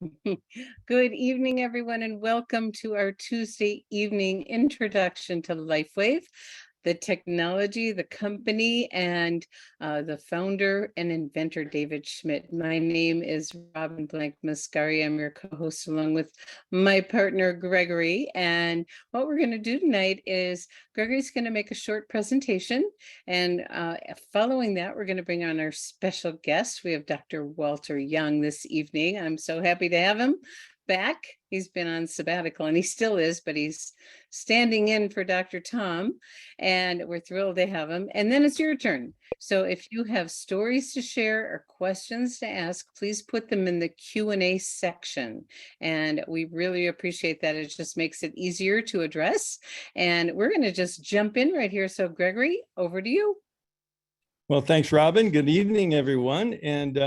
Good evening, everyone, and welcome to our Tuesday evening introduction to LifeWave, the technology, the company, and the founder and inventor, David Schmidt. My name is Robin Blank Mascari. I'm your co-host along with my partner, Gregory. And what we're going to do tonight is Gregory's going to make a short presentation. And following that, we're going to bring on our special guest. We have Dr. Walter Young this evening. I'm so happy to have him back. He's been on sabbatical and he still is, but he's standing in for Dr. Tom, and we're thrilled to have him. And then it's your turn. So if you have stories to share or questions to ask, please put them in the Q&A section. And we really appreciate that. It just makes it easier to address. And we're going to just jump in right here. So Gregory, over to you. Well, thanks, Robin. Good evening, everyone. And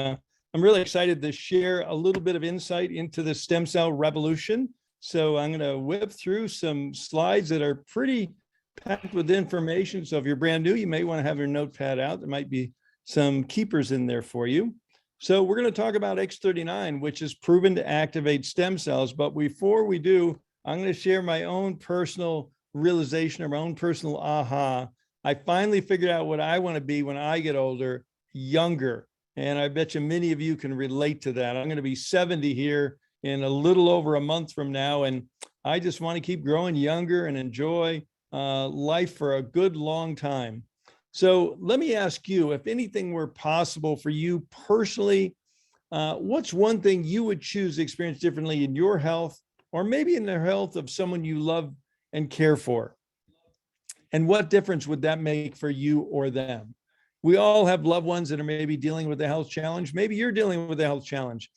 I'm really excited to share a little bit of insight into the stem cell revolution. So I'm going to whip through some slides that are pretty packed with information. So if you're brand new, you may want to have your notepad out. There might be some keepers in there for you. So we're going to talk about X39, which is proven to activate stem cells. But before we do, I'm going to share my own personal realization or my own personal aha. I finally figured out what I want to be when I get older, younger. And I bet you many of you can relate to that. I'm going to be 70 here in a little over a month from now. And I just want to keep growing younger and enjoy life for a good long time. So let me ask you, if anything were possible for you personally, what's one thing you would choose to experience differently in your health, or maybe in the health of someone you love and care for? And what difference would that make for you or them? We all have loved ones that are maybe dealing with a health challenge. Maybe you're dealing with a health challenge.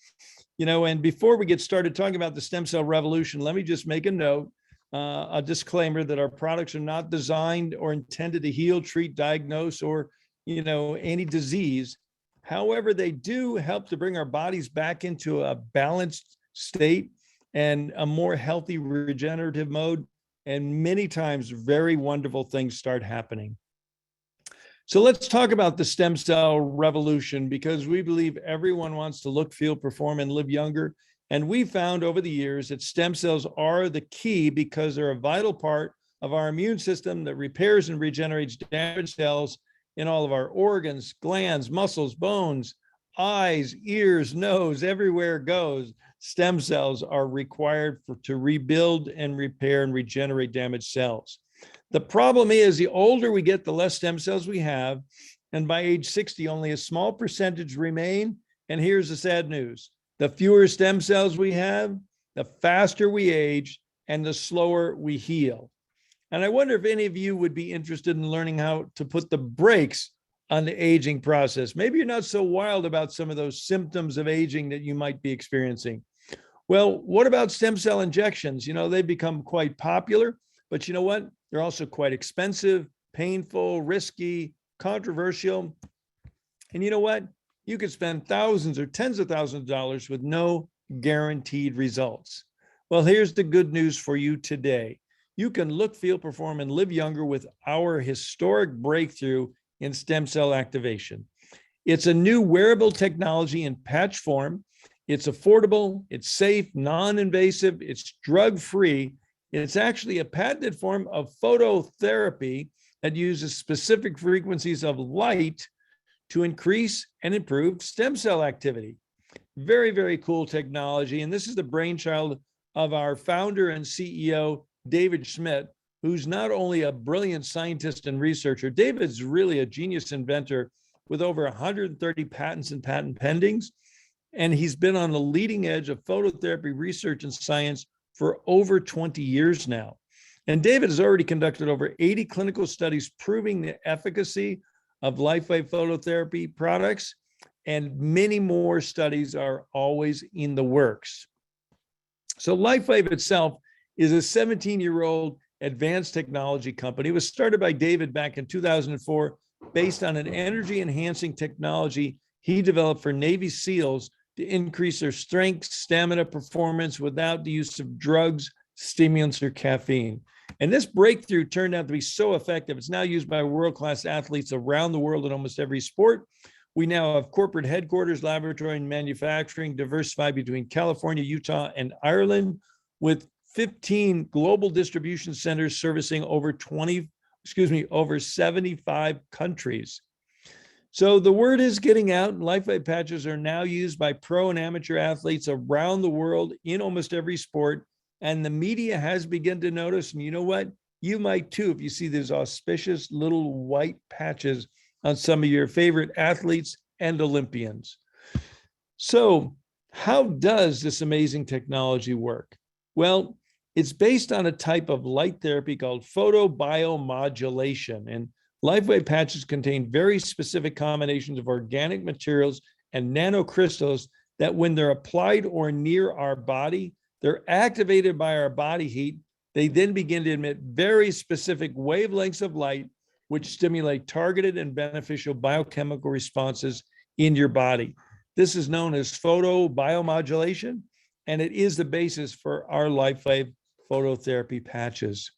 And before we get started talking about the stem cell revolution, let me just make a note, a disclaimer that our products are not designed or intended to heal, treat, diagnose, or, any disease. However, they do help to bring our bodies back into a balanced state and a more healthy regenerative mode. And many times, very wonderful things start happening. So let's talk about the stem cell revolution, because we believe everyone wants to look, feel, perform, and live younger. And we found over the years that stem cells are the key because they're a vital part of our immune system that repairs and regenerates damaged cells in all of our organs, glands, muscles, bones, eyes, ears, nose, everywhere it goes. Stem cells are required to rebuild and repair and regenerate damaged cells. The problem is, the older we get, the less stem cells we have. And by age 60, only a small percentage remain. And here's the sad news. The fewer stem cells we have, the faster we age and the slower we heal. And I wonder if any of you would be interested in learning how to put the brakes on the aging process. Maybe you're not so wild about some of those symptoms of aging that you might be experiencing. Well, what about stem cell injections? They've become quite popular, but you know what? They're also quite expensive, painful, risky, controversial. And you know what? You could spend thousands or tens of thousands of dollars with no guaranteed results. Well, here's the good news for you today. You can look, feel, perform, and live younger with our historic breakthrough in stem cell activation. It's a new wearable technology in patch form. It's affordable, it's safe, non-invasive, it's drug-free. It's actually a patented form of phototherapy that uses specific frequencies of light to increase and improve stem cell activity. Very, very cool technology. And this is the brainchild of our founder and CEO, David Schmidt, who's not only a brilliant scientist and researcher. David's really a genius inventor with over 130 patents and patent pendings. And he's been on the leading edge of phototherapy research and science for over 20 years now. And David has already conducted over 80 clinical studies proving the efficacy of LifeWave phototherapy products, and many more studies are always in the works. So LifeWave itself is a 17-year-old advanced technology company. It was started by David back in 2004 based on an energy-enhancing technology he developed for Navy SEALs to increase their strength, stamina, performance without the use of drugs, stimulants, or caffeine. And this breakthrough turned out to be so effective. It's now used by world-class athletes around the world in almost every sport, We now have corporate headquarters, laboratory, and manufacturing diversified between California, Utah, and Ireland, with 15 global distribution centers servicing over 75 countries. So the word is getting out, and LifeWave patches are now used by pro and amateur athletes around the world in almost every sport. And the media has begun to notice, and you know what? You might too, if you see these auspicious little white patches on some of your favorite athletes and Olympians. So how does this amazing technology work? Well, it's based on a type of light therapy called photobiomodulation. And LifeWave patches contain very specific combinations of organic materials and nanocrystals that when they're applied or near our body, they're activated by our body heat. They then begin to emit very specific wavelengths of light, which stimulate targeted and beneficial biochemical responses in your body. This is known as photobiomodulation, and it is the basis for our LifeWave phototherapy patches.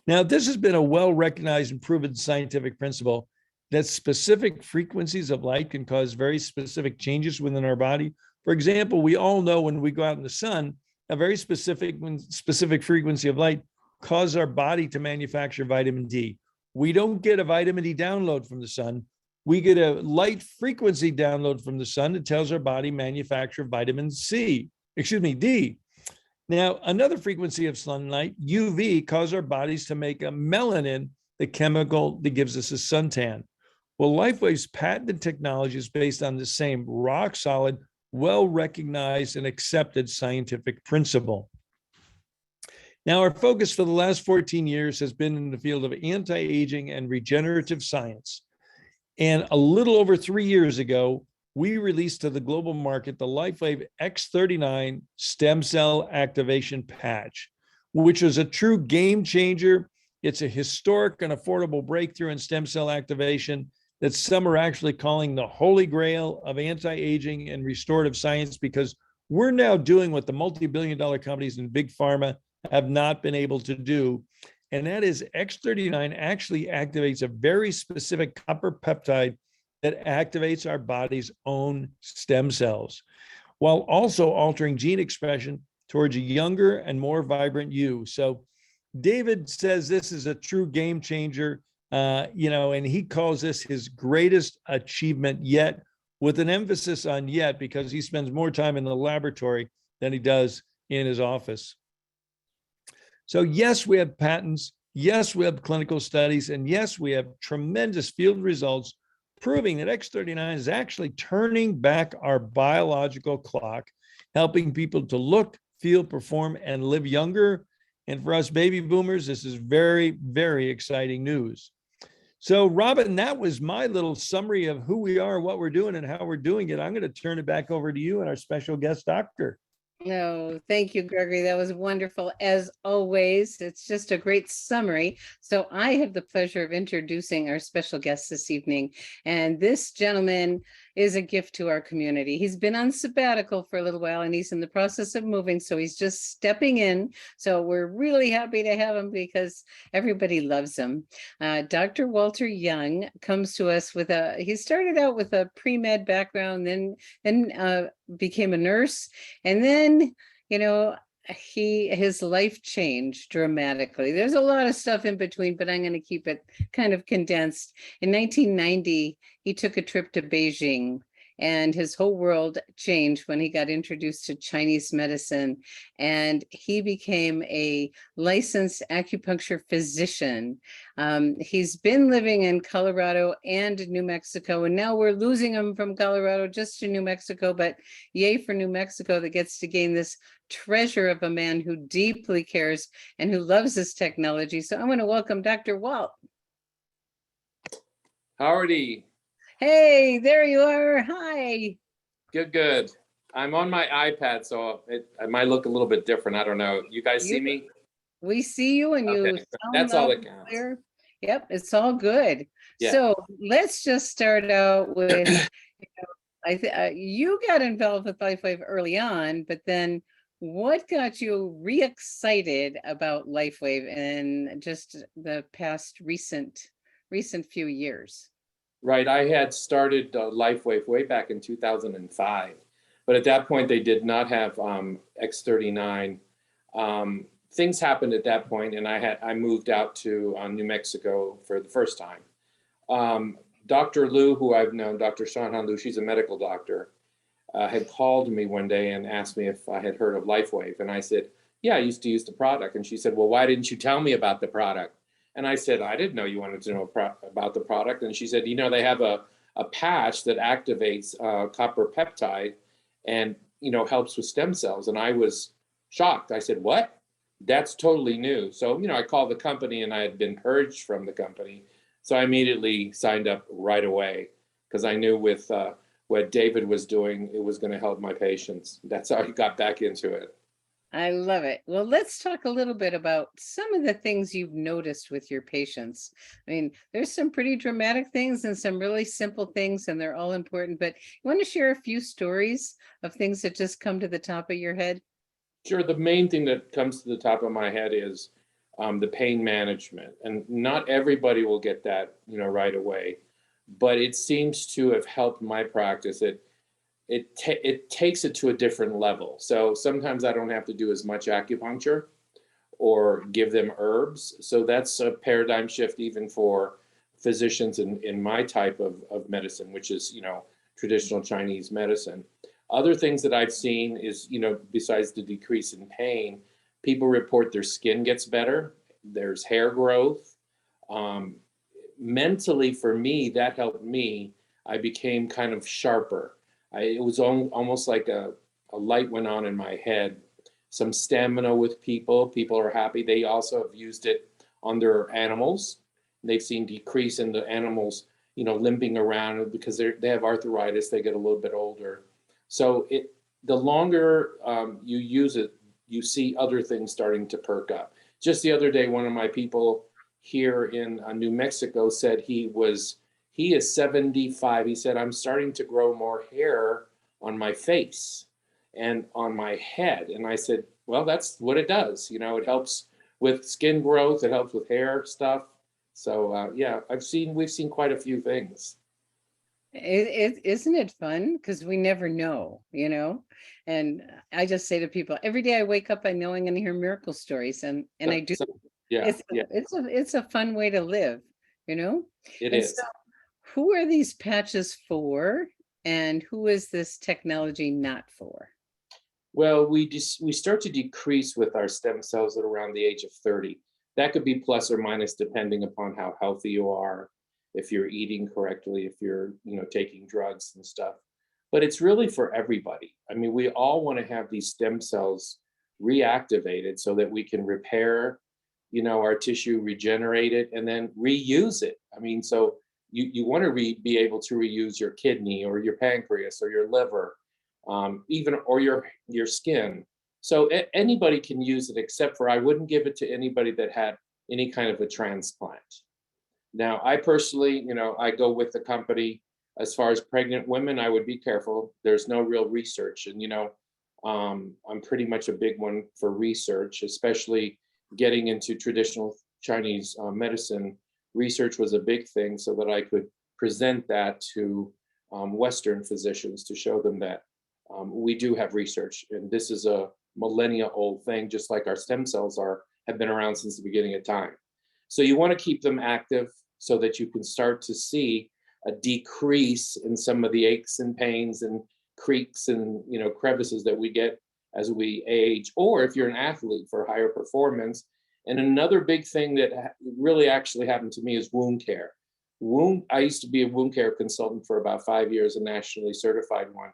Now, this has been a well-recognized and proven scientific principle that specific frequencies of light can cause very specific changes within our body. For example, we all know when we go out in the sun, a very specific frequency of light causes our body to manufacture vitamin D. We don't get a vitamin D download from the sun. We get a light frequency download from the sun that tells our body manufacture vitamin D. Now, another frequency of sunlight, UV, causes our bodies to make a melanin, the chemical that gives us a suntan. Well, LifeWave's patented technology is based on the same rock solid, well-recognized and accepted scientific principle. Now, our focus for the last 14 years has been in the field of anti-aging and regenerative science. And a little over 3 years ago, we released to the global market the LifeWave X39 stem cell activation patch, which was a true game changer. It's a historic and affordable breakthrough in stem cell activation that some are actually calling the holy grail of anti-aging and restorative science, because we're now doing what the multi-billion-dollar companies and big pharma have not been able to do. And that is X39 actually activates a very specific copper peptide that activates our body's own stem cells, while also altering gene expression towards a younger and more vibrant you. So David says this is a true game changer, and he calls this his greatest achievement yet, with an emphasis on yet, because he spends more time in the laboratory than he does in his office. So yes, we have patents. Yes, we have clinical studies. And yes, we have tremendous field results proving that X39 is actually turning back our biological clock, helping people to look, feel, perform, and live younger. And for us baby boomers, this is very, very exciting news. So Robin, that was my little summary of who we are, what we're doing, and how we're doing it. I'm going to turn it back over to you and our special guest doctor. No, thank you, Gregory. That was wonderful. As always, it's just a great summary. So I have the pleasure of introducing our special guest this evening. And this gentleman is a gift to our community. He's been on sabbatical for a little while and he's in the process of moving. So he's just stepping in. So we're really happy to have him because everybody loves him. Dr. Walter Young comes to us with he started out with a pre-med background, then became a nurse, and then his life changed dramatically. There's a lot of stuff in between, but I'm going to keep it kind of condensed. In 1990, he took a trip to Beijing, and his whole world changed when he got introduced to Chinese medicine, and he became a licensed acupuncture physician. He's been living in Colorado and New Mexico, and now we're losing him from Colorado just to New Mexico, but yay for New Mexico that gets to gain this treasure of a man who deeply cares and who loves this technology. So I'm going to welcome Dr. Walt. Howdy. Hey, there you are. Hi. Good. I'm on my iPad, so it might look a little bit different. I don't know. You guys see me? We see you, and you sound that's all that counts. Clear. Yep, it's all good. Yeah. So let's just start out with, you got involved with LifeWave early on, but then what got you re-excited about LifeWave in just the past recent few years? Right. I had started LifeWave way back in 2005, but at that point they did not have X39. Things happened at that point, and I moved out to New Mexico for the first time. Dr. Liu, who I've known, Dr. Shanhan Liu, she's a medical doctor, had called me one day and asked me if I had heard of LifeWave, and I said, "Yeah, I used to use the product." And she said, "Well, why didn't you tell me about the product?" And I said, "I didn't know you wanted to know about the product." And she said, "They have a patch that activates copper peptide and, helps with stem cells." And I was shocked. I said, "What? That's totally new." So, I called the company, and I had been purged from the company. So I immediately signed up right away because I knew with what David was doing, it was going to help my patients. That's how I got back into it. I love it. Well, let's talk a little bit about some of the things you've noticed with your patients. I mean, there's some pretty dramatic things and some really simple things, and they're all important. But you want to share a few stories of things that just come to the top of your head? Sure. The main thing that comes to the top of my head is the pain management. And not everybody will get that, right away. But it seems to have helped my practice. It takes it to a different level. So sometimes I don't have to do as much acupuncture or give them herbs. So that's a paradigm shift even for physicians in my type of medicine, which is, traditional Chinese medicine. Other things that I've seen is, besides the decrease in pain, people report their skin gets better, there's hair growth. Mentally, for me, that helped me. I became kind of sharper. It was almost like a light went on in my head. Some stamina with people. People are happy. They also have used it on their animals. They've seen decrease in the animals, limping around because they have arthritis. They get a little bit older. So the longer you use it, you see other things starting to perk up. Just the other day, one of my people here in New Mexico said he is 75. He said, "I'm starting to grow more hair on my face and on my head." And I said, "Well, that's what it does. It helps with skin growth. It helps with hair stuff." So yeah, we've seen quite a few things. Isn't it fun? Because we never know, And I just say to people, every day I wake up, I know I'm going to hear miracle stories, and I do. Yeah, yeah, It's a fun way to live, you know. it And so, is. who are these patches for, and who is this technology not for? Well, we start to decrease with our stem cells at around the age of 30. That could be plus or minus depending upon how healthy you are, if you're eating correctly, if you're, taking drugs and stuff. But it's really for everybody. I mean, we all want to have these stem cells reactivated so that we can repair, our tissue, regenerate it, and then reuse it. I mean, so you want to be able to reuse your kidney or your pancreas or your liver, even or your skin. So anybody can use it, except for I wouldn't give it to anybody that had any kind of a transplant. Now, I personally, I go with the company. As far as pregnant women, I would be careful. There's no real research, and I'm pretty much a big one for research, especially getting into traditional Chinese medicine. Research was a big thing, so that I could present that to Western physicians to show them that we do have research, and this is a millennia-old thing, just like our stem cells have been around since the beginning of time. So you want to keep them active so that you can start to see a decrease in some of the aches and pains and creaks and crevices that we get as we age, or if you're an athlete for higher performance. And another big thing that really actually happened to me is wound care. I used to be a wound care consultant for about 5 years, a nationally certified one.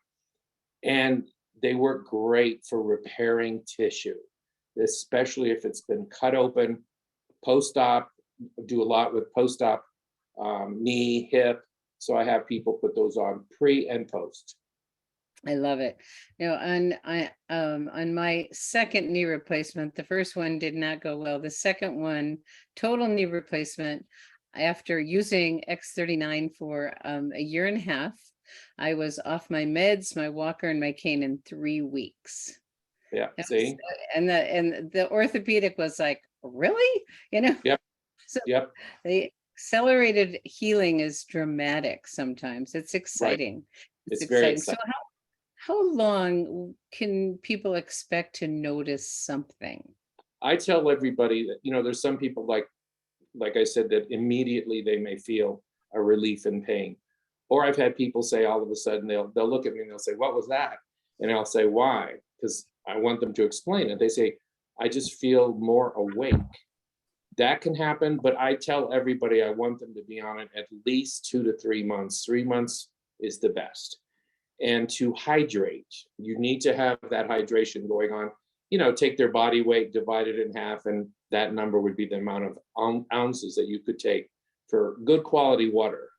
And they work great for repairing tissue, especially if it's been cut open, post-op, do a lot with post-op knee, hip. So I have people put those on pre and post. I love it. On my second knee replacement, the first one did not go well. The second one, total knee replacement, after using X39 for a year and a half, I was off my meds, my walker, and my cane in 3 weeks. Yeah, see? And the orthopedic was like, really? Yep, So yep. accelerated healing is dramatic sometimes. It's exciting. It's very exciting. So exciting. how long can people expect to notice something? I tell everybody that, there's some people like I said, that immediately they may feel a relief in pain. Or I've had people say all of a sudden they'll look at me and they'll say, "What was that?" And I'll say, "Why?" Because I want them to explain it. They say, "I just feel more awake." That can happen, but I tell everybody I want them to be on it at least 2 to 3 months. 3 months is the best. And to hydrate, you need to have that hydration going on. Take their body weight, divide it in half, and that number would be the amount of ounces that you could take for good quality water.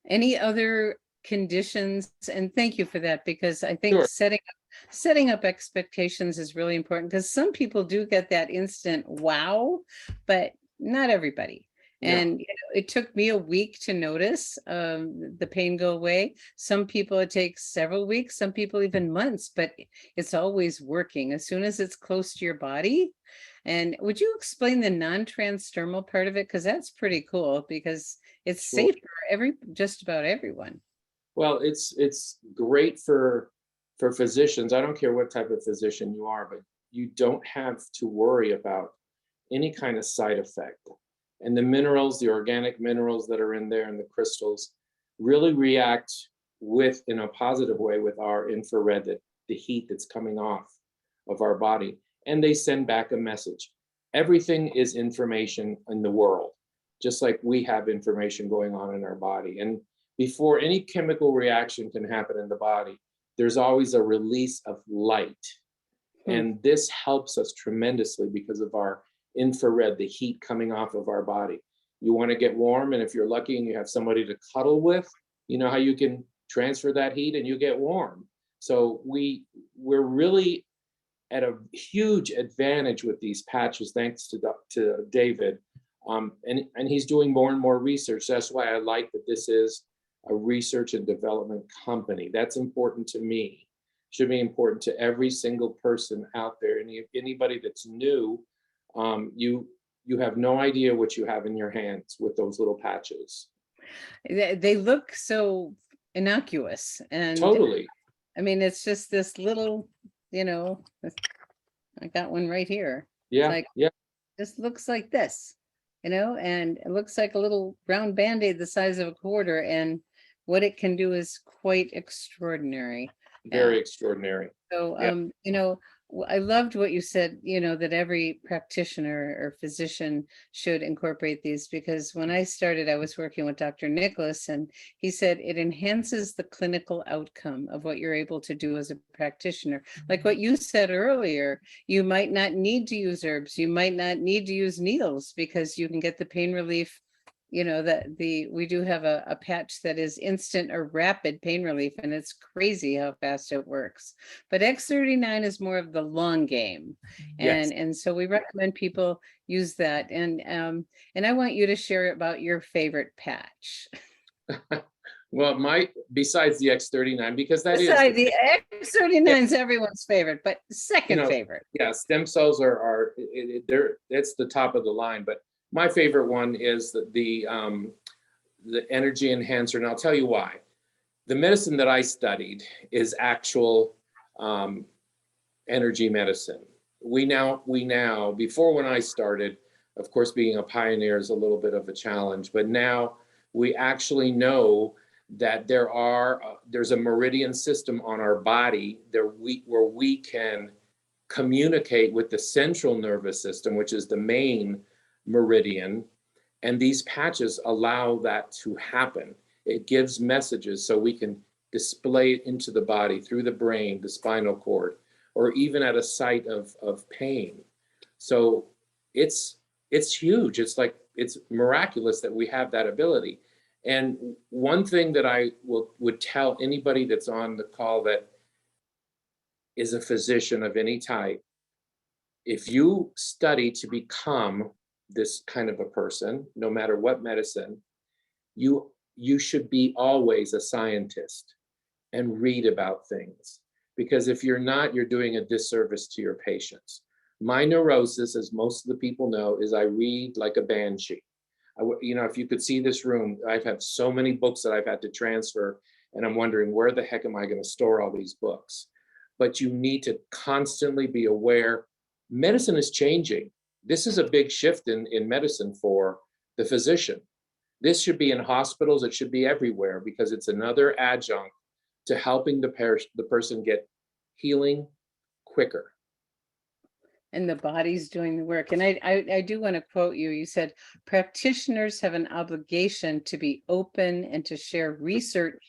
Any other conditions? And thank you for that, because I think Sure. setting up expectations is really important, because some people do get that instant wow, but not everybody. Yeah. And it took me a week to notice the pain go away. Some people it takes several weeks, some people even months, but it's always working as soon as it's close to your body. And would you explain the non-transdermal part of it? Because that's pretty cool, because it's Sure. safe for just about everyone. Well, it's great for physicians. I don't care what type of physician you are, but you don't have to worry about any kind of side effect. And the minerals, the organic minerals that are in there and the crystals really react in a positive way with our infrared, the heat that's coming off of our body. And they send back a message. Everything is information in the world, just like we have information going on in our body. And before any chemical reaction can happen in the body, there's always a release of light. And this helps us tremendously because of our infrared, the heat coming off of our body. You want to get warm, and if you're lucky and you have somebody to cuddle with, you know how you can transfer that heat and you get warm. So we're really at a huge advantage with these patches, thanks to David. And he's doing more and more research. That's why I like that this is a research and development company. That's important to me. Should be important to every single person out there. And anybody that's new, you have no idea what you have in your hands with those little patches. They look so innocuous, and Totally. I mean, it's just this little, I got one right here. Yeah. Like, yeah. just looks like this, and it looks like a little brown Band-Aid the size of a quarter, and what it can do is quite extraordinary. Very extraordinary. So, Yeah. I loved what you said, that every practitioner or physician should incorporate these, because when I started, I was working with Dr. Nicholas, and he said it enhances the clinical outcome of what you're able to do as a practitioner. Like what you said earlier, you might not need to use herbs, you might not need to use needles, because you can get the pain relief. We do have a patch that is instant or rapid pain relief, and it's crazy how fast it works. But X39 is more of the long game. Yes. And so we recommend people use that. And I want you to share about your favorite patch. Well, besides the X39, because that Besides, is the X39 is everyone's favorite, but second favorite. Yeah, stem cells it's the top of the line. But my favorite one is the energy enhancer, and I'll tell you why. The medicine that I studied is actual energy medicine. We now, before when I started, of course, being a pioneer is a little bit of a challenge, but now we actually know that there's a meridian system on our body where we can communicate with the central nervous system, which is the main meridian, and these patches allow that to happen. It gives messages so we can display it into the body through the brain, the spinal cord, or even at a site of pain. So it's huge. It's miraculous that we have that ability. And one thing that I would tell anybody that's on the call that is a physician of any type, if you study to become this kind of a person, no matter what medicine, you should be always a scientist and read about things. Because if you're not, you're doing a disservice to your patients. My neurosis, as most of the people know, is I read like a banshee. If you could see this room, I've had so many books that I've had to transfer, and I'm wondering, where the heck am I going to store all these books? But you need to constantly be aware. Medicine is changing. This is a big shift in medicine for the physician. This should be in hospitals. It should be everywhere, because it's another adjunct to helping the person get healing quicker. And the body's doing the work. And I do want to quote you. You said, practitioners have an obligation to be open and to share research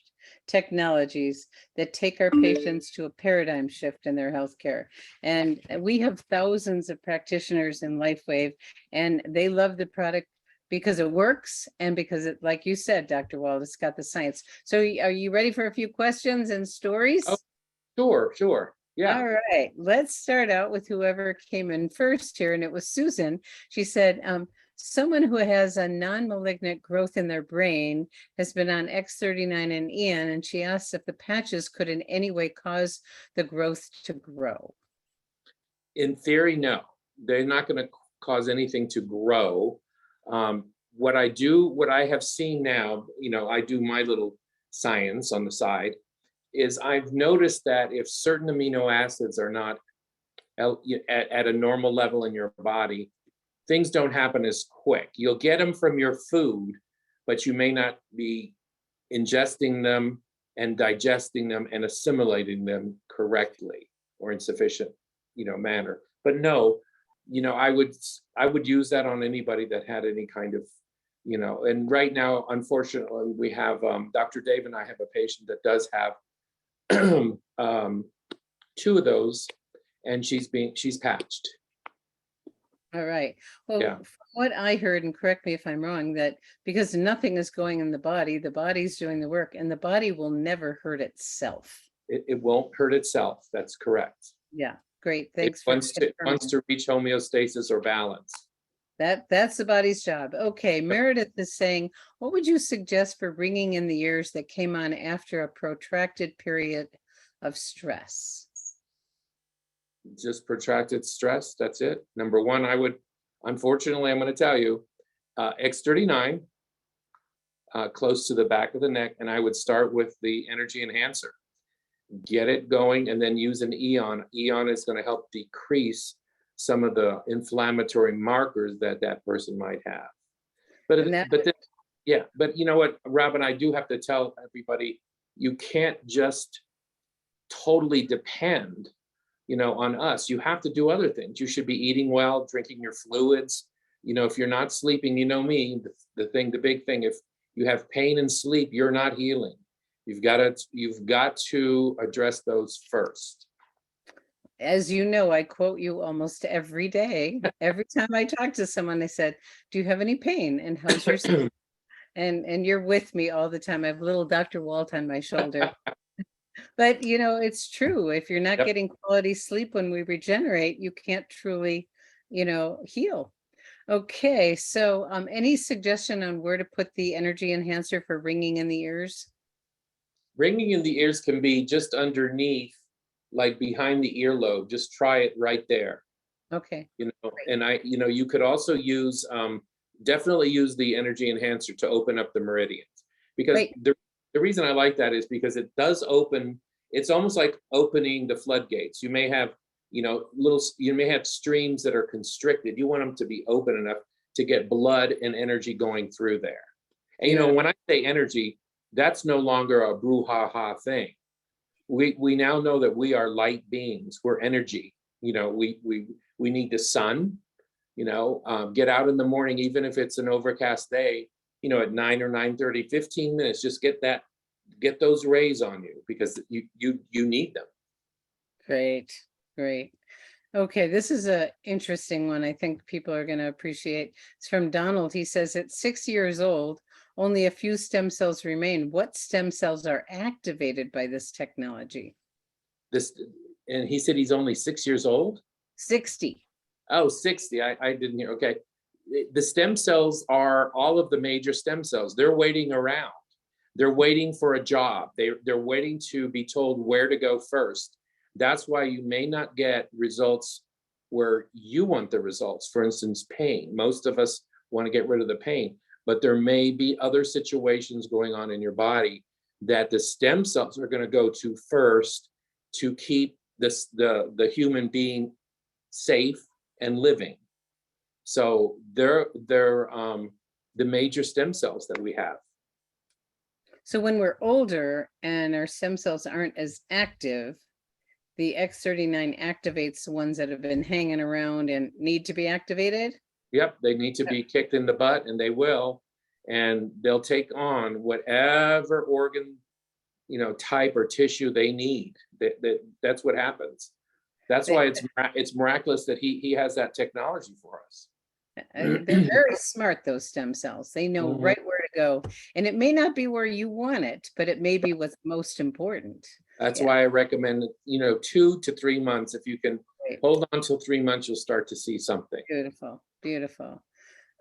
technologies that take our patients to a paradigm shift in their healthcare. And we have thousands of practitioners in LifeWave, and they love the product because it works and because it, like you said, Dr. Wald, it's got the science. So are you ready for a few questions and stories? Oh, sure. Yeah. All right, let's start out with whoever came in first here, and it was Susan. She said, someone who has a non-malignant growth in their brain has been on X39 and EN, and she asked if the patches could in any way cause the growth to grow. In theory, no, they're not going to cause anything to grow. What I have seen now, I do my little science on the side, is I've noticed that if certain amino acids are not at a normal level in your body, things don't happen as quick. You'll get them from your food, but you may not be ingesting them and digesting them and assimilating them correctly or in sufficient, manner. But no, I would use that on anybody that had any kind of, and right now, unfortunately, we have Dr. Dave and I have a patient that does have two of those, and she's patched. All right. Well, Yeah. from what I heard, and correct me if I'm wrong, that because nothing is going in the body's doing the work, and the body will never hurt itself. It won't hurt itself. That's correct. Yeah, great. Thanks. It wants to reach homeostasis or balance. That's the body's job. Okay, Meredith is saying, what would you suggest for ringing in the ears that came on after a protracted period of stress? Just protracted stress, that's it. Number one, unfortunately, I'm going to tell you, X39, close to the back of the neck, and I would start with the energy enhancer. Get it going, and then use an Eon. Eon is going to help decrease some of the inflammatory markers that person might have. But you know what, Robin, I do have to tell everybody, you can't just totally depend, on us. You have to do other things. You should be eating well, drinking your fluids. If you're not sleeping, me, the big thing, if you have pain and sleep, you're not healing. You've got to address those first. As you know, I quote you almost every day. Every time I talk to someone, I said, do you have any pain? And how's your sleep? And you're with me all the time. I have little Dr. Walt on my shoulder. But, it's true. If you're not getting quality sleep when we regenerate, you can't truly, heal. Okay. So any suggestion on where to put the energy enhancer for ringing in the ears? Ringing in the ears can be just underneath, like behind the earlobe. Just try it right there. Okay. And you could also definitely use the energy enhancer to open up the meridians, because the reason I like that is because it does open. It's almost like opening the floodgates. You may have, you may have streams that are constricted. You want them to be open enough to get blood and energy going through there. And when I say energy, that's no longer a brouhaha thing. We now know that we are light beings. We're energy. We need the sun. Get out in the morning, even if it's an overcast day. At 9 or 9:30, 15 minutes, just get those rays on you, because you need them. Great. Okay, this is a interesting one. I think people are going to appreciate. It's from Donald. He says, at 6 years old, only a few stem cells remain. What stem cells are activated by this technology? And he said he's only 6 years old? 60. Oh, 60. I didn't hear. Okay. The stem cells are all of the major stem cells. They're waiting around. They're waiting for a job. They're waiting to be told where to go first. That's why you may not get results where you want the results. For instance, pain. Most of us want to get rid of the pain. but there may be other situations going on in your body that the stem cells are going to go to first to keep the human being safe and living. So they're the major stem cells that we have. So when we're older and our stem cells aren't as active, the X39 activates the ones that have been hanging around and need to be activated? Yep, they need to be kicked in the butt, and they will, and they'll take on whatever organ, type or tissue they need. That's what happens. That's why it's miraculous that he has that technology for us. They're very smart, those stem cells. They know Mhm. right where to go. And it may not be where you want it, but it may be what's most important. That's Yeah. why I recommend, 2 to 3 months. If you can Right. hold on till 3 months, you'll start to see something. Beautiful, beautiful.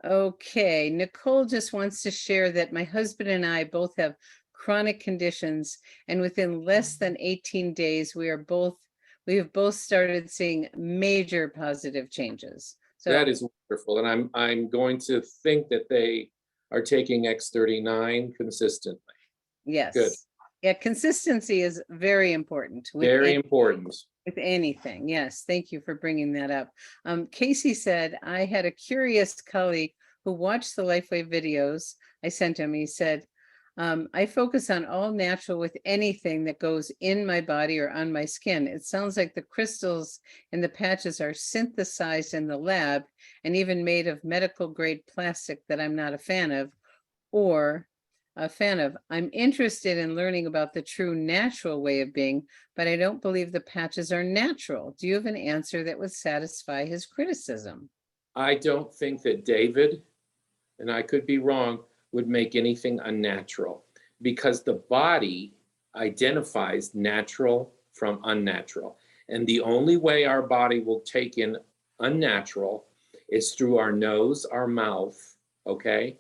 Okay, Nicole just wants to share that my husband and I both have chronic conditions, and within less than 18 days, we have both started seeing major positive changes. So That is wonderful, and I'm going to think that they are taking X39 consistently. yes, yeah, consistency is very important with Very important. with anything. Yes, thank you for bringing that up. Casey said, I had a curious colleague who watched the LifeWave videos I sent him. He said, I focus on all natural with anything that goes in my body or on my skin. It sounds like the crystals in the patches are synthesized in the lab and even made of medical grade plastic that I'm not a fan of, or I'm interested in learning about the true natural way of being, but I don't believe the patches are natural. Do you have an answer that would satisfy his criticism? I don't think that David, and I could be wrong, would make anything unnatural, because the body identifies natural from unnatural. And the only way our body will take in unnatural is through our nose, our mouth, okay?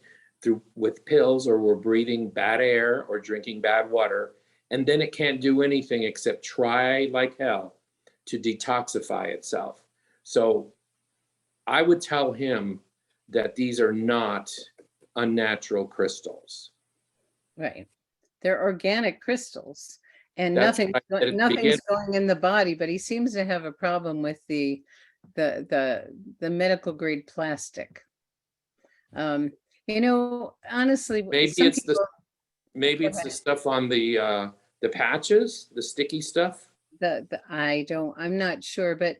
With pills, or we're breathing bad air or drinking bad water. And then it can't do anything except try like hell to detoxify itself. So I would tell him that these are not unnatural crystals. Right. They're organic crystals and That's what I said at the nothing's beginning. going in the body, but he seems to have a problem with the medical grade plastic. Honestly, Maybe some it's the people, maybe go it's the ahead. stuff on the patches, the sticky stuff. I'm not sure, but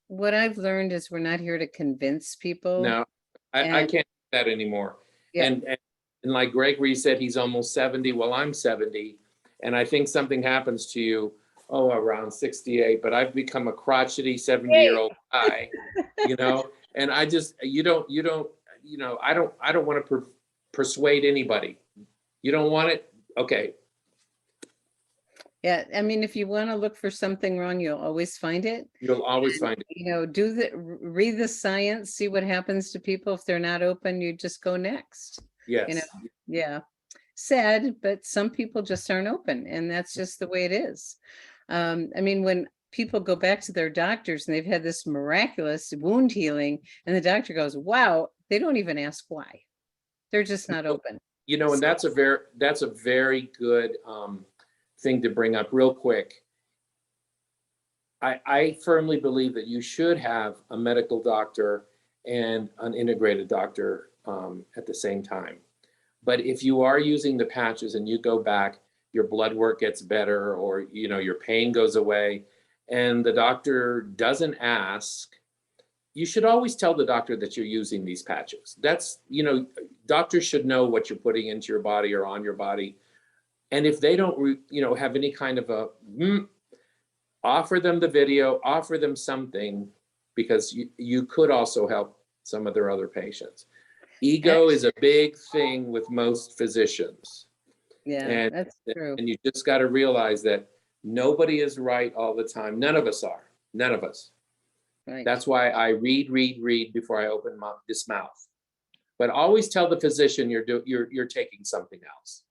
what I've learned is we're not here to convince people. No, I And can't do that anymore. yeah, And like Gregory said, he's almost 70. Well, I'm 70, and I think something happens to you, around 68. But I've become a crotchety 70-year-old guy, and I just I don't want to persuade anybody. You don't want it? Okay. yeah. I mean, if you want to look for something wrong, you'll always find it. You'll always find it. Read the science, see what happens to people. If they're not open, you just go next. Yes. Yeah. Sad, but some people just aren't open, and that's just the way it is. I mean, when people go back to their doctors and they've had this miraculous wound healing, and the doctor goes, wow, they don't even ask why. They're just not open. And that's a very good thing to bring up real quick. I firmly believe that you should have a medical doctor and an integrated doctor at the same time. But if you are using the patches and you go back, your blood work gets better, or your pain goes away, and the doctor doesn't ask, you should always tell the doctor that you're using these patches. That's, doctors should know what you're putting into your body or on your body. And if they don't, have any kind of offer them the video, offer them something, because you could also help some of their other patients. Ego is a big thing with most physicians. Yeah, that's true. And you just got to realize that nobody is right all the time. None of us are. None of us. Right. That's why I read before I open this mouth. But always tell the physician you're taking something else.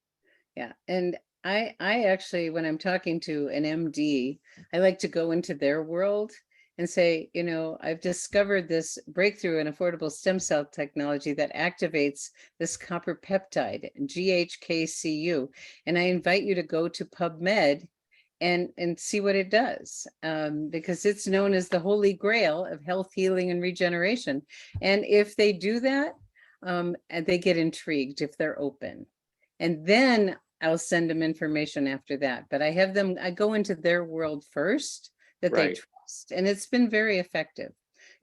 Yeah, and I actually, when I'm talking to an MD, I like to go into their world and say, you know, I've discovered this breakthrough in affordable stem cell technology that activates this copper peptide, GHKCU, and I invite you to go to PubMed and see what it does, because it's known as the holy grail of health, healing, and regeneration. And if they do that, and they get intrigued if they're open. And then I'll send them information after that. But I have them, I go into their world first that they Right. trust. And it's been very effective.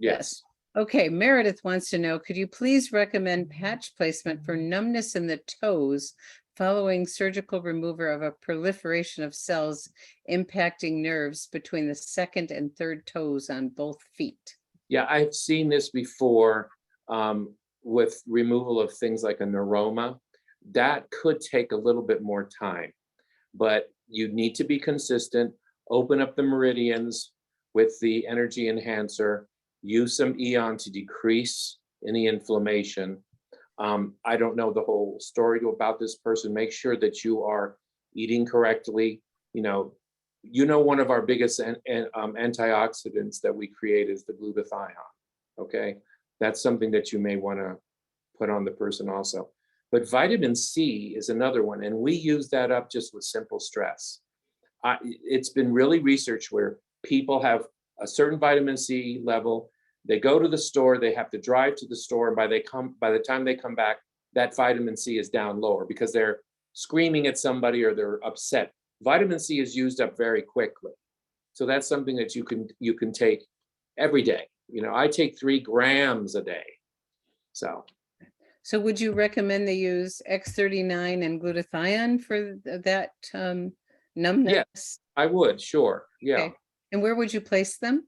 Yes. Okay, Meredith wants to know, could you please recommend patch placement for numbness in the toes following surgical removal of a proliferation of cells impacting nerves between the second and third toes on both feet? Yeah, I've seen this before with removal of things like a neuroma. That could take a little bit more time, but you need to be consistent, open up the meridians with the energy enhancer, use some Eon to decrease any inflammation. I don't know the whole story about this person. Make sure that you are eating correctly. One of our biggest antioxidants that we create is the glutathione. Okay, that's something that you may want to put on the person also. But vitamin C is another one, and we use that up just with simple stress. It's been really researched where people have a certain vitamin C level. They go to the store, they have to drive to the store, and by the time they come back, that vitamin C is down lower because they're screaming at somebody or they're upset. Vitamin C is used up very quickly. So that's something that you can take every day. I take 3 grams a day. So would you recommend they use X39 and glutathione for that numbness? yes, I would, sure. Yeah. Okay. And where would you place them?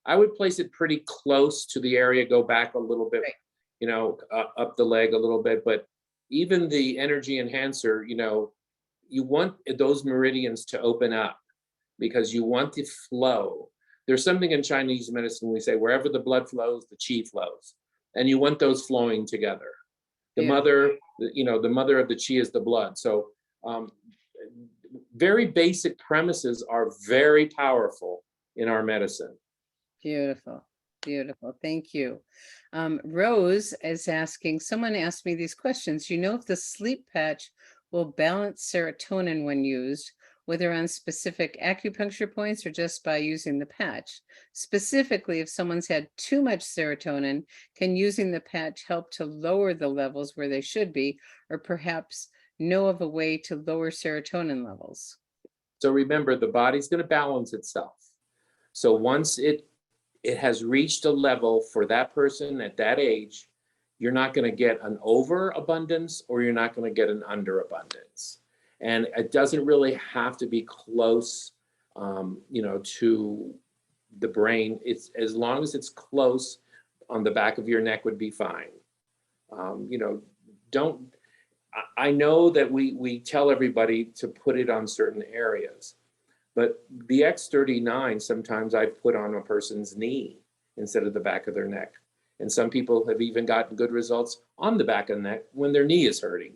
I would place it pretty close to the area, go back a little bit, Right. Up the leg a little bit. But even the energy enhancer, you want those meridians to open up because you want the flow. There's something in Chinese medicine, we say, wherever the blood flows, the qi flows. And you want those flowing together. The Yeah. mother, the mother of the qi is the blood. So very basic premises are very powerful in our medicine. Beautiful. Beautiful. Thank you. Rose is asking, someone asked me these questions. You know if the sleep patch will balance serotonin when used, whether on specific acupuncture points or just by using the patch? Specifically, if someone's had too much serotonin, can using the patch help to lower the levels where they should be, or perhaps know of a way to lower serotonin levels? So remember, the body's going to balance itself. So once it has reached a level for that person at that age, you're not going to get an overabundance or you're not going to get an underabundance. And it doesn't really have to be close, to the brain. It's as long as it's close on the back of your neck would be fine. I know that we tell everybody to put it on certain areas, but the X39, sometimes I've put on a person's knee instead of the back of their neck. And some people have even gotten good results on the back of the neck when their knee is hurting.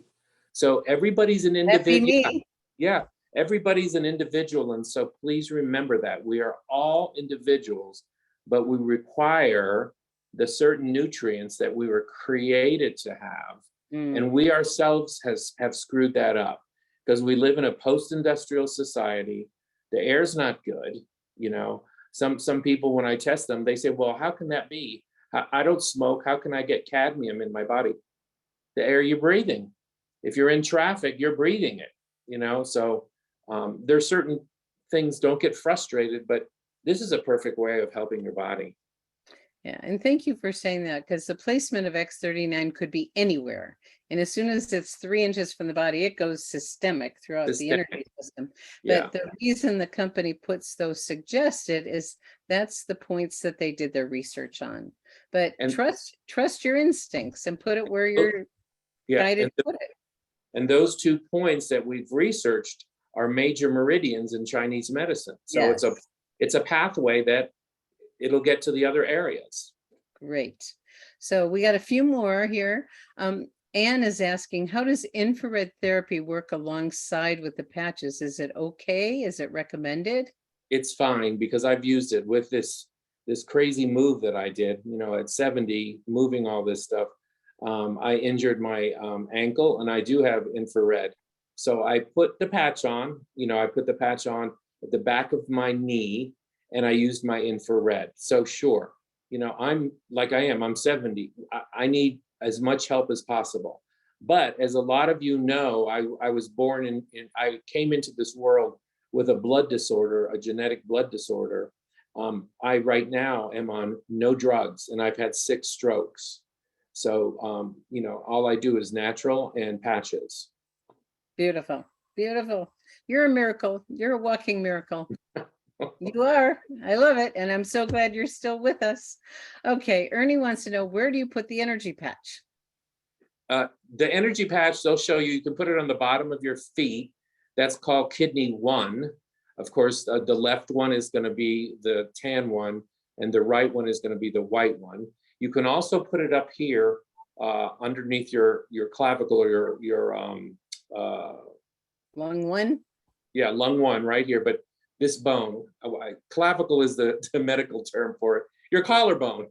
So everybody's an individual. me. Yeah, everybody's an individual. And so please remember that we are all individuals, but we require the certain nutrients that we were created to have. And we ourselves have screwed that up because we live in a post-industrial society. The air's not good. Some people, when I test them, they say, well, how can that be? I don't smoke. How can I get cadmium in my body? The air you're breathing. If you're in traffic, you're breathing it, so there's certain things. Don't get frustrated, but this is a perfect way of helping your body. Yeah, and thank you for saying that, because the placement of X39 could be anywhere. And as soon as it's 3 inches from the body, it goes systemic throughout the energy system. But the reason the company puts those suggested is that's the points that they did their research on. But trust your instincts and put it where you're guided to put it. And those 2 points that we've researched are major meridians in Chinese medicine. So Yes. it's a pathway that it'll get to the other areas. Great. So we got a few more here. Anne is asking, how does infrared therapy work alongside with the patches? Is it okay? Is it recommended? It's fine because I've used it with this this crazy move that I did, at 70, moving all this stuff. I injured my ankle, and I do have infrared. So I put the patch on, I put the patch on at the back of my knee, and I used my infrared. So sure, I'm like I'm 70. I need as much help as possible. But as a lot of you know, I was born I came into this world with a blood disorder, a genetic blood disorder. I right now am on no drugs, and I've had 6 strokes. So, all I do is natural and patches. Beautiful, beautiful. You're a miracle. You're a walking miracle. You are. I love it. And I'm so glad you're still with us. Okay. Ernie wants to know, where do you put the energy patch? The energy patch, they'll show you, you can put it on the bottom of your feet. That's called kidney 1. Of course, the left one is going to be the tan one, and the right one is going to be the white one. You can also put it up here underneath your clavicle, or your Lung 1? Yeah, lung 1 right here. But this bone, clavicle is the medical term for it. Your collarbone,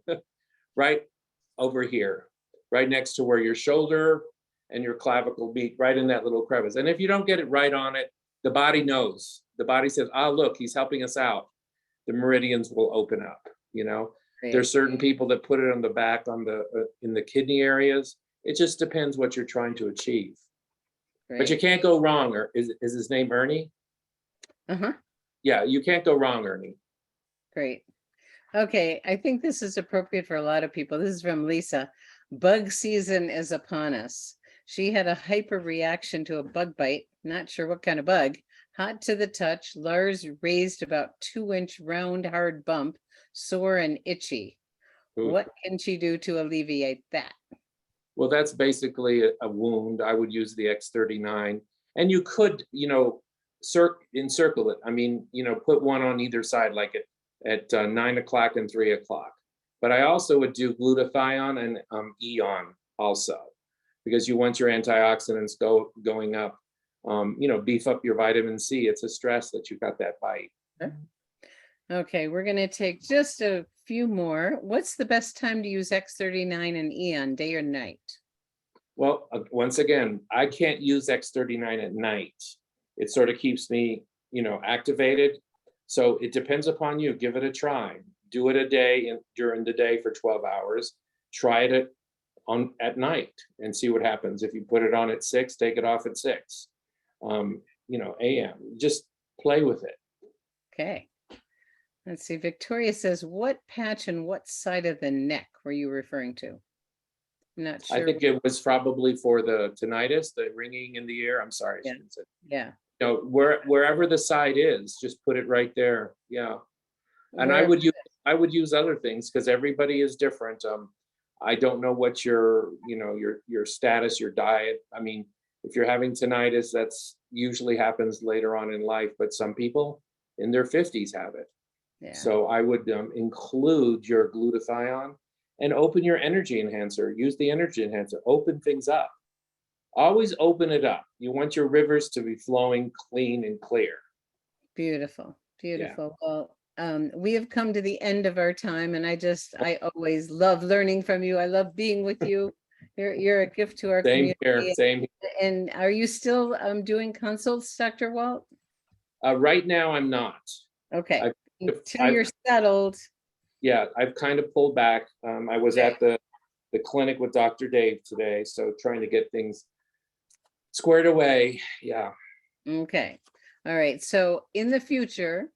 right over here, right next to where your shoulder and your clavicle meet, right in that little crevice. And if you don't get it right on it, the body knows. The body says, look, he's helping us out. The meridians will open up, Great. There's certain people that put it on the back in the kidney areas. It just depends what you're trying to achieve. Great. But you can't go wrong. Or is his name Ernie? Uh-huh. Yeah, you can't go wrong, Ernie. Great. Okay, I think this is appropriate for a lot of people. This is from Lisa. Bug season is upon us. She had a hyper reaction to a bug bite, not sure what kind of bug. Hot to the touch, Lars raised about 2-inch round hard bump, sore and itchy. Ooh. What can she do to alleviate that? Well, that's basically a wound. I would use the X39, and you could, encircle it. I mean, put one on either side, like at 9 o'clock and 3 o'clock. But I also would do glutathione and Eon also, because you want your antioxidants going up. Beef up your vitamin C. It's a stress that you got that bite. Okay, we're going to take just a few more. What's the best time to use X39 and Eon, day or night? Well, once again, I can't use X39 at night. It sort of keeps me, activated. So it depends upon you. Give it a try. Do it a day and during the day for 12 hours. Try it at night and see what happens. If you put it on at 6, take it off at 6. AM. Just play with it. Okay. Let's see. Victoria says, what patch and what side of the neck were you referring to? I'm not sure. I think it was probably for the tinnitus, the ringing in the ear. I'm sorry. Yeah. Wherever the side is, just put it right there. Yeah. And I would use other things, because everybody is different. I don't know what your status, your diet. I mean, if you're having tinnitus, that's usually happens later on in life, but some people in their 50s have it. Yeah. So I would include your glutathione and open your energy enhancer. Use the energy enhancer, open things up. Always open it up. You want your rivers to be flowing clean and clear. Beautiful. Beautiful. Yeah. Well, we have come to the end of our time, and I always love learning from you. I love being with you. You're a gift to our community. Same here. And are you still doing consults, Dr. Walt? Right now, I'm not. Okay. Until you're settled. Yeah, I've kind of pulled back. I was at the clinic with Dr. Dave today, so trying to get things squared away. Yeah. Okay. All right. So in the future,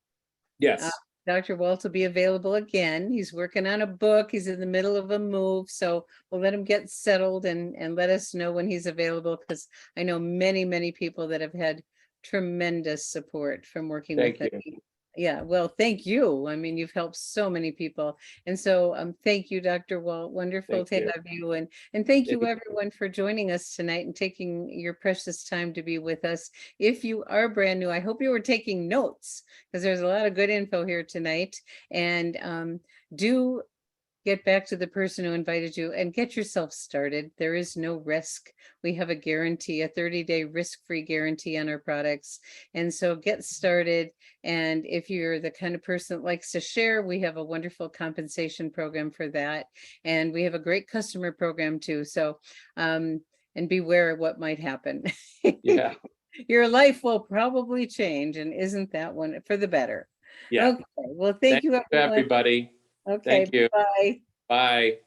yes, Dr. Walt will be available again. He's working on a book. He's in the middle of a move. So we'll let him get settled and let us know when he's available, because I know many, many people that have had tremendous support from working with him. Yeah, well, thank you. I mean, you've helped so many people. And so thank you, Dr. Walt. Wonderful to have you. And thank you, everyone, for joining us tonight and taking your precious time to be with us. If you are brand new, I hope you were taking notes, because there's a lot of good info here tonight. And do get back to the person who invited you and get yourself started. There is no risk. We have a guarantee, a 30-day risk-free guarantee on our products. And so get started. And if you're the kind of person that likes to share, we have a wonderful compensation program for that. And we have a great customer program too. So, and beware of what might happen. Yeah, Your life will probably change, and isn't that one for the better? yeah. Okay, well, thank you, everyone. Everybody. Okay, Thank you. bye. Bye.